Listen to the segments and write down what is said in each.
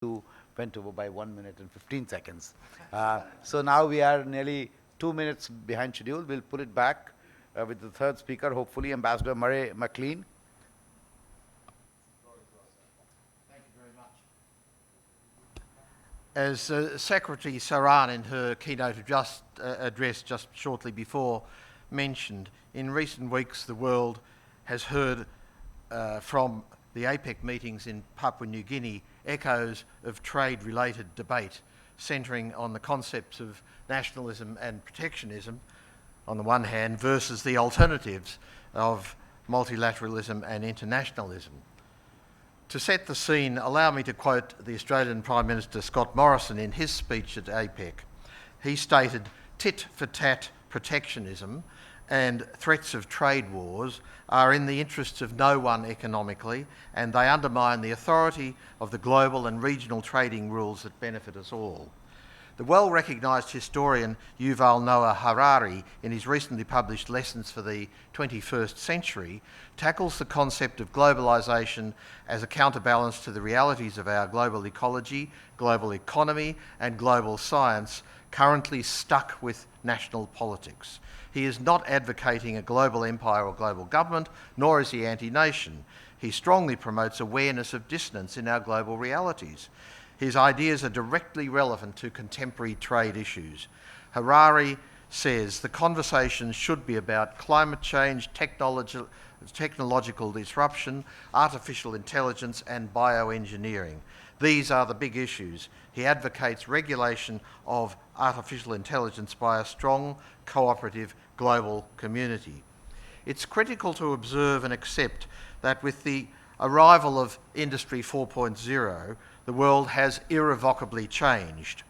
you went over by 1 minute and 15 seconds. So now we are nearly 2 minutes behind schedule. We'll put it back with the third speaker, hopefully Ambassador Murray McLean. Thank you very much. As Secretary Saran in her keynote address just shortly before mentioned, in recent weeks the world has heard from the APEC meetings in Papua New Guinea echoes of trade-related debate centring on the concepts of nationalism and protectionism on the one hand versus the alternatives of multilateralism and internationalism. To set the scene, allow me to quote the Australian Prime Minister Scott Morrison in his speech at APEC. He stated, "Tit-for-tat protectionism and threats of trade wars are in the interests of no one economically, and they undermine the authority of the global and regional trading rules that benefit us all." The well-recognised historian Yuval Noah Harari, in his recently published Lessons for the 21st Century, tackles the concept of globalisation as a counterbalance to the realities of our global ecology, global economy and global science currently stuck with national politics. He is not advocating a global empire or global government, nor is he anti-nation. He strongly promotes awareness of dissonance in our global realities. His ideas are directly relevant to contemporary trade issues. Harari says the conversation should be about climate change, technological disruption, artificial intelligence and bioengineering. These are the big issues. He advocates regulation of artificial intelligence by a strong, cooperative global community. It's critical to observe and accept that with the arrival of Industry 4.0, the world has irrevocably changed,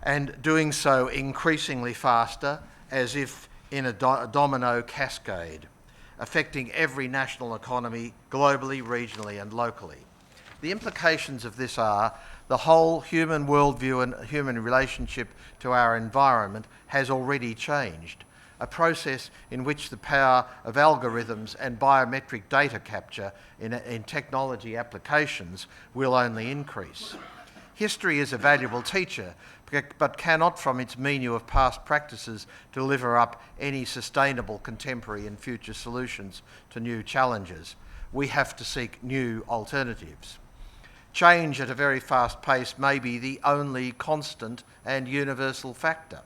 and doing so increasingly faster, as if in a domino cascade, affecting every national economy globally, regionally and locally. The implications of this are the whole human worldview and human relationship to our environment has already changed, a process in which the power of algorithms and biometric data capture in technology applications will only increase. History is a valuable teacher, but cannot from its menu of past practices deliver up any sustainable contemporary and future solutions to new challenges. We have to seek new alternatives. Change at a very fast pace may be the only constant and universal factor.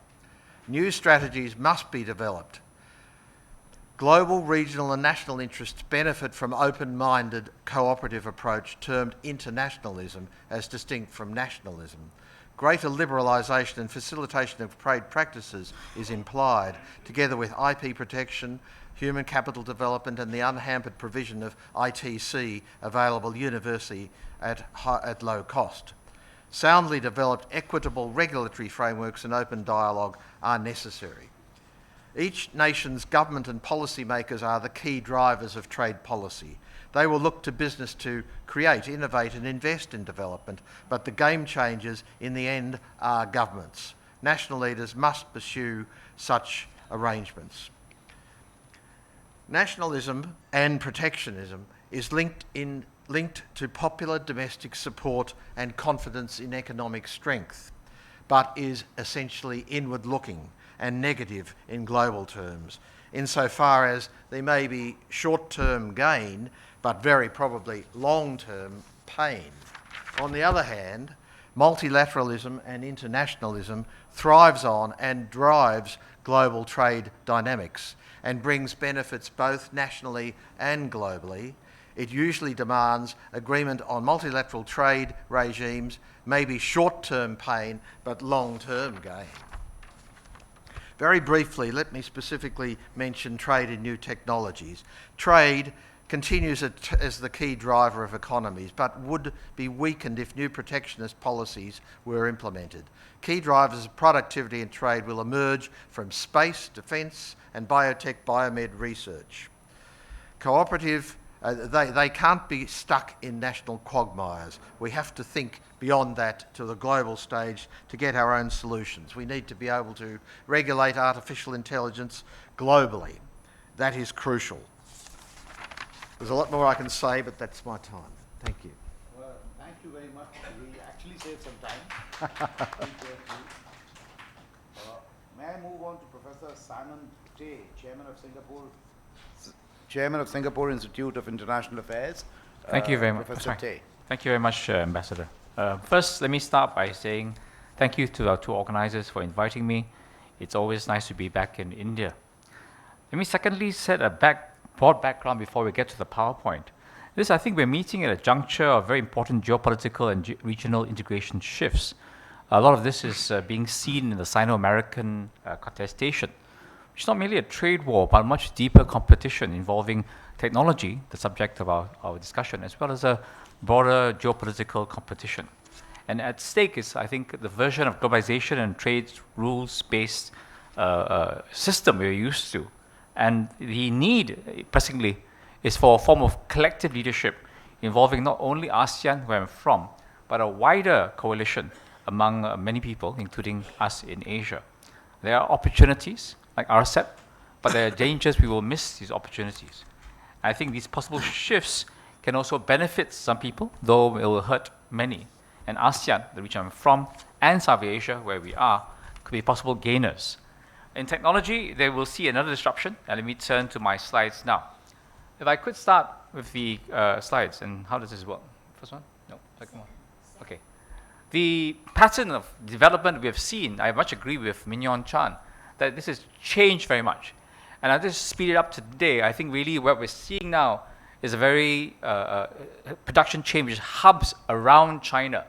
New strategies must be developed. Global, regional and national interests benefit from open-minded, cooperative approach termed internationalism as distinct from nationalism. Greater liberalisation and facilitation of trade practices is implied, together with IP protection, human capital development and the unhampered provision of ITC available universally at low cost. Soundly developed equitable regulatory frameworks and open dialogue are necessary. Each nation's government and policymakers are the key drivers of trade policy. They will look to business to create, innovate and invest in development, but the game changers in the end are governments. National leaders must pursue such arrangements. Nationalism and protectionism is linked to popular domestic support and confidence in economic strength, but is essentially inward-looking and negative in global terms, insofar as there may be short-term gain, but very probably long-term pain. On the other hand, multilateralism and internationalism thrives on and drives global trade dynamics and brings benefits both nationally and globally. It usually demands agreement on multilateral trade regimes, maybe short-term pain, but long-term gain. Very briefly, let me specifically mention trade in new technologies. Trade continues as the key driver of economies, but would be weakened if new protectionist policies were implemented. Key drivers of productivity and trade will emerge from space, defence and biotech, biomed research. Cooperative They can't be stuck in national quagmires. We have to think beyond that to the global stage to get our own solutions. We need to be able to regulate artificial intelligence globally. That is crucial. There's a lot more I can say, but that's my time. Thank you. Well, thank you very much. actually save some time. Very carefully. May I move on to Professor Simon Tay, Chairman of Singapore Institute of International Affairs. Thank you very much. Professor Sorry. Tay. Thank you very much, Ambassador. First, let me start by saying thank you to our two organizers for inviting me. It's always nice to be back in India. Let me secondly set a broad background before we get to the PowerPoint. I think we're meeting at a juncture of very important geopolitical and regional integration shifts. A lot of this is being seen in the Sino-American contestation, which is not merely a trade war, but a much deeper competition involving technology, the subject of our discussion, as well as a broader geopolitical competition. And at stake is, I think, the version of globalization and trade rules-based system we're used to. And the need, pressingly, is for a form of collective leadership involving not only ASEAN, where I'm from, but a wider coalition among many people, including us in Asia. There are opportunities, like RCEP, but there are dangers we will miss these opportunities. I think these possible shifts can also benefit some people, though it will hurt many. And ASEAN, the region I'm from, and South Asia, where we are, could be possible gainers. In technology, they will see another disruption, and let me turn to my slides now. If I could start with the slides, and how does this work? First one? No, second one. Okay. The pattern of development we have seen, I much agree with Mignon Chan, that this has changed very much. And I'll just speed it up to today. I think really what we're seeing now is a very production chain which hubs around China.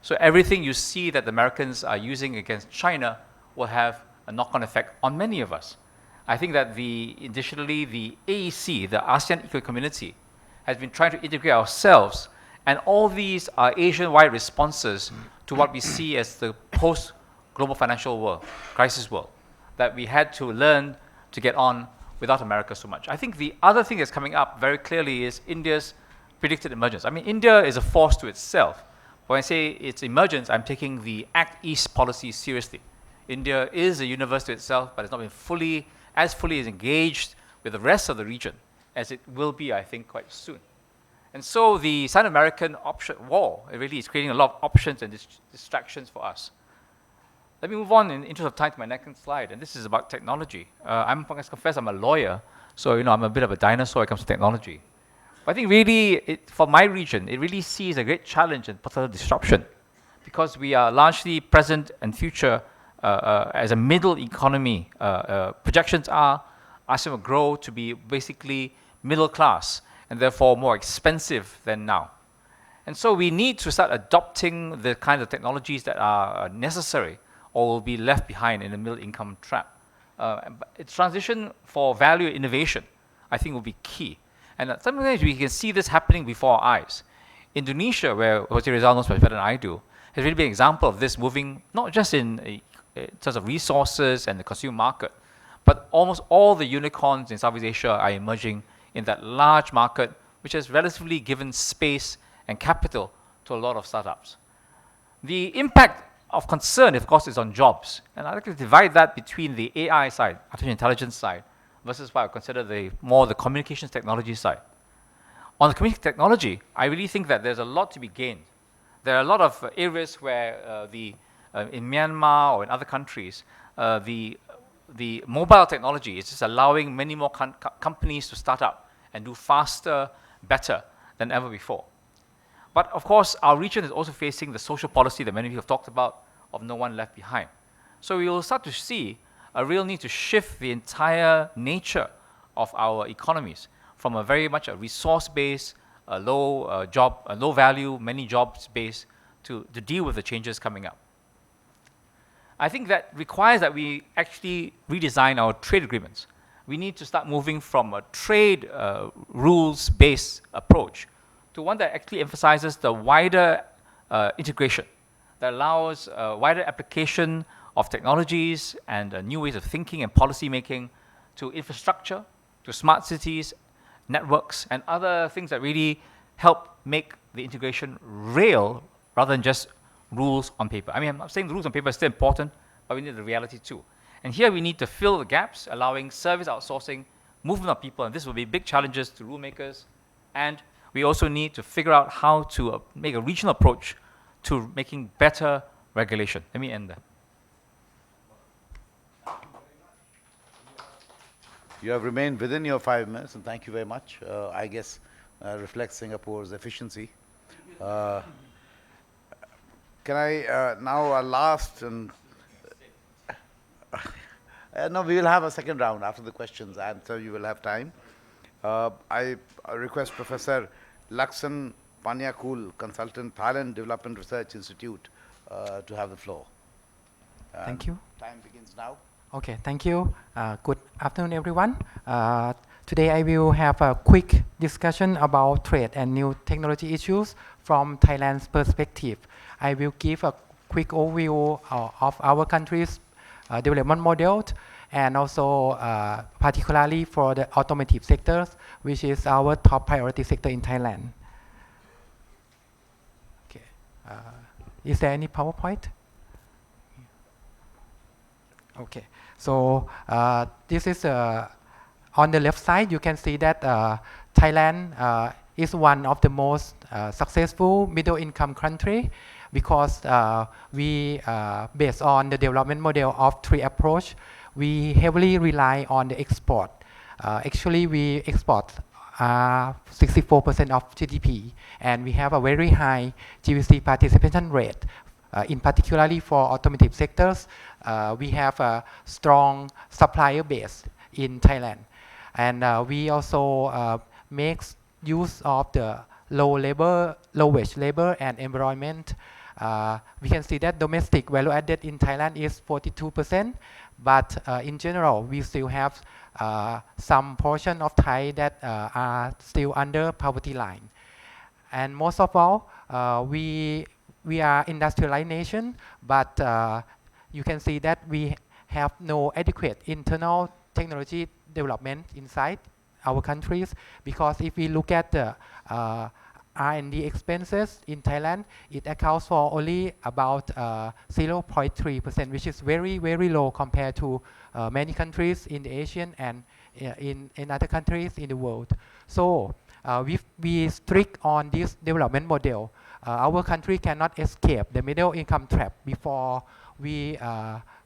So everything you see that the Americans are using against China will have a knock-on effect on many of us. I think that additionally, the AEC, the ASEAN Economic Community, has been trying to integrate ourselves, and all these are Asian-wide responses to what we see as the post-global financial world, crisis world, that we had to learn to get on without America so much. I think the other thing that's coming up very clearly is India's predicted emergence. I mean, India is a force to itself. When I say its emergence, I'm taking the Act East policy seriously. India is a universe to itself, but it's not been as fully engaged with the rest of the region as it will be, I think, quite soon. And so the Sino-American war, it really is creating a lot of options and distractions for us. Let me move on in the interest of time to my next slide, and this is about technology. I must confess I'm a lawyer, so I'm a bit of a dinosaur when it comes to technology. But I think really, for my region, it really sees a great challenge and potential disruption, because we are largely present and future as a middle economy. Projections are ASEAN will grow to be basically middle class, and therefore more expensive than now. And so we need to start adopting the kind of technologies that are necessary, or will be left behind in the middle income trap. Its transition for value innovation, I think, will be key. And sometimes we can see this happening before our eyes. Indonesia, where Jose Rizal knows much better than I do, has really been an example of this moving, not just in terms of resources and the consumer market, but almost all the unicorns in Southeast Asia are emerging in that large market, which has relatively given space and capital to a lot of startups. The impact of concern, of course, is on jobs. And I'd like to divide that between the AI side, artificial intelligence side, versus what I consider the communications technology side. On the communication technology, I really think that there's a lot to be gained. There are a lot of areas where in Myanmar or in other countries, the mobile technology is just allowing many more companies to start up and do faster, better than ever before. But of course, our region is also facing the social policy that many of you have talked about of no one left behind. So we will start to see a real need to shift the entire nature of our economies from a very much a resource-based, low value, many jobs based to deal with the changes coming up. I think that requires that we actually redesign our trade agreements. We need to start moving from a trade rules-based approach to one that actually emphasizes the wider integration, that allows wider application of technologies and new ways of thinking and policy making to infrastructure, to smart cities, networks, and other things that really help make the integration real rather than just rules on paper. I mean, I'm not saying the rules on paper are still important, but we need the reality too. And here we need to fill the gaps, allowing service outsourcing, movement of people, and this will be big challenges to rule makers. And we also need to figure out how to make a regional approach to making better regulation. Let me end there. You have remained within your 5 minutes, and thank you very much. I guess reflects Singapore's efficiency. Uh, can I now last and no, we will have a second round after the questions, and so you will have time. I request Professor Laksan Panyakul, consultant, Thailand Development Research Institute, to have the floor. Thank you. Time begins now. Okay, thank you. Good afternoon, everyone. Today I will have a quick discussion about trade and new technology issues from Thailand's perspective. I will give a quick overview of our country's development model, and also particularly for the automotive sectors, which is our top priority sector in Thailand. Okay. Is there any PowerPoint? Okay. So this is on the left side. You can see that Thailand is one of the most successful middle-income country, because we, based on the development model of three approach, we heavily rely on the export. Actually, we export 64% of GDP, and we have a very high GVC participation rate. In particularly for automotive sectors, we have a strong supplier base in Thailand. And we also make use of the low wage labor and environment. We can see that domestic value added in Thailand is 42%, but in general, we still have some portion of Thai that are still under poverty line. And most of all, we are industrialized nation, but you can see that we have no adequate internal technology development inside our countries, because if we look at the R&D expenses in Thailand, it accounts for only about 0.3%, which is very, very low compared to many countries in the Asian and in other countries in the world. So we strict on this development model. Our country cannot escape the middle income trap before we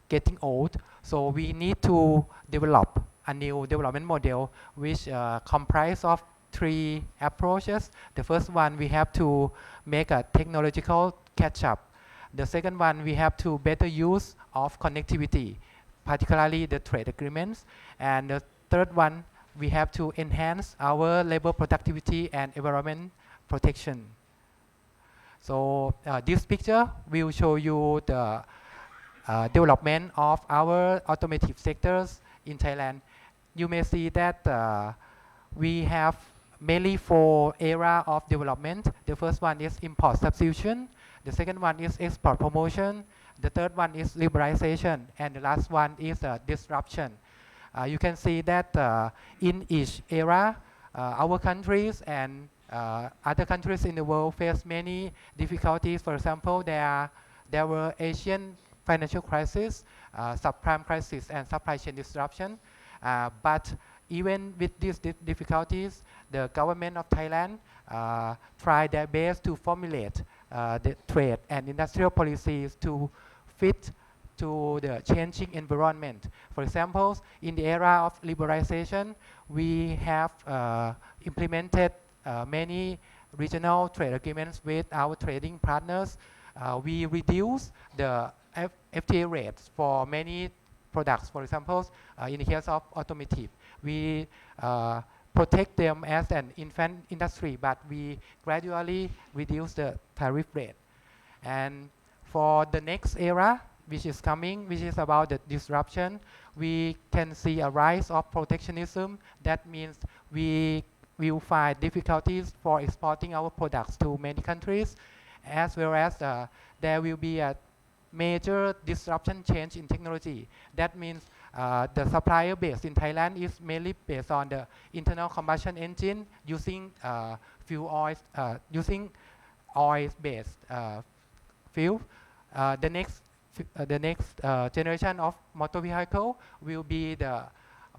getting old. So we need to develop a new development model which comprise of three approaches. The first one, we have to make a technological catch-up. The second one, we have to better use of connectivity, particularly the trade agreements. And the third one, we have to enhance our labor productivity and environment protection. So this picture will show you the development of our automotive sectors in Thailand. You may see that we have mainly 4 areas of development. The first one is import substitution. The second one is export promotion. The third one is liberalization. And the last one is disruption. You can see that in each era, our countries and other countries in the world face many difficulties. For example, there were Asian financial crisis, subprime crisis, and supply chain disruption. But even with these difficulties, the government of Thailand tried their best to formulate the trade and industrial policies to fit to the changing environment. For example, in the era of liberalization, we have implemented many regional trade agreements with our trading partners. We reduce the FTA rates for many products. For example, in the case of automotive, we protect them as an infant industry, but we gradually reduce the tariff rate. And for the next era, which is coming, which is about the disruption, we can see a rise of protectionism. That means we will find difficulties for exporting our products to many countries, as well as there will be a major disruption change in technology. That means the supplier base in Thailand is mainly based on the internal combustion engine using fuel oil, using oil-based fuel. The next generation of motor vehicle will be the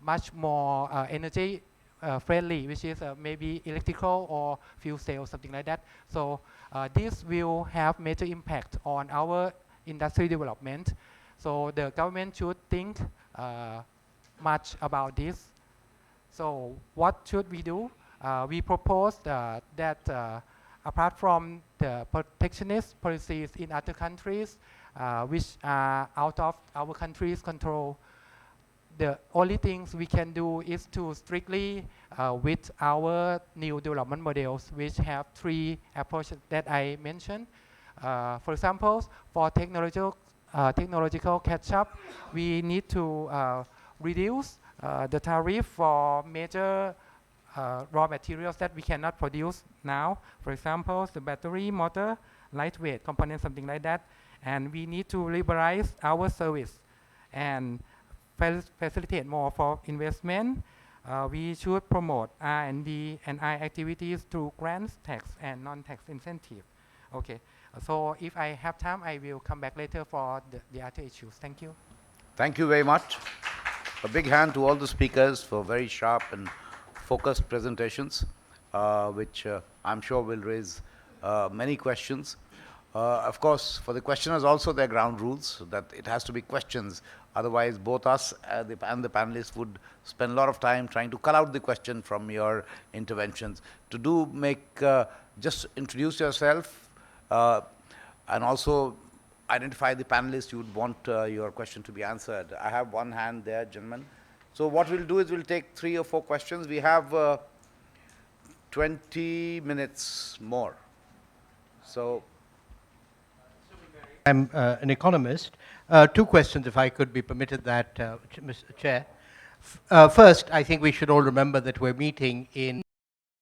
much more energy friendly, which is maybe electrical or fuel cell, something like that. So this will have major impact on our industry development. So the government should think much about this. So what should we do? We propose that apart from the protectionist policies in other countries, which are out of our country's control, the only things we can do is to strictly with our new development models, which have three approaches that I mentioned. For example, for technological catch-up, we need to reduce the tariff for major raw materials that we cannot produce now. For example, the battery, motor, lightweight components, something like that. And we need to liberalize our service and facilitate more for investment. We should promote R&D and I activities through grants, tax, and non-tax incentive. Okay, so if I have time, I will come back later for the other issues. Thank you. Thank you very much. A big hand to all the speakers for very sharp and focused presentations, which I'm sure will raise many questions. Of course, for the questioners also, there are ground rules that it has to be questions. Otherwise, both us and the panelists would spend a lot of time trying to cull out the question from your interventions. To do, just introduce yourself and also identify the panelists you would want your question to be answered. I have one hand there, gentlemen. So what we'll do is we'll take 3 or 4 questions. We have 20 minutes more. So I'm an economist. 2 questions, if I could be permitted that, Mr. Chair. First, I think we should all remember that we're meeting in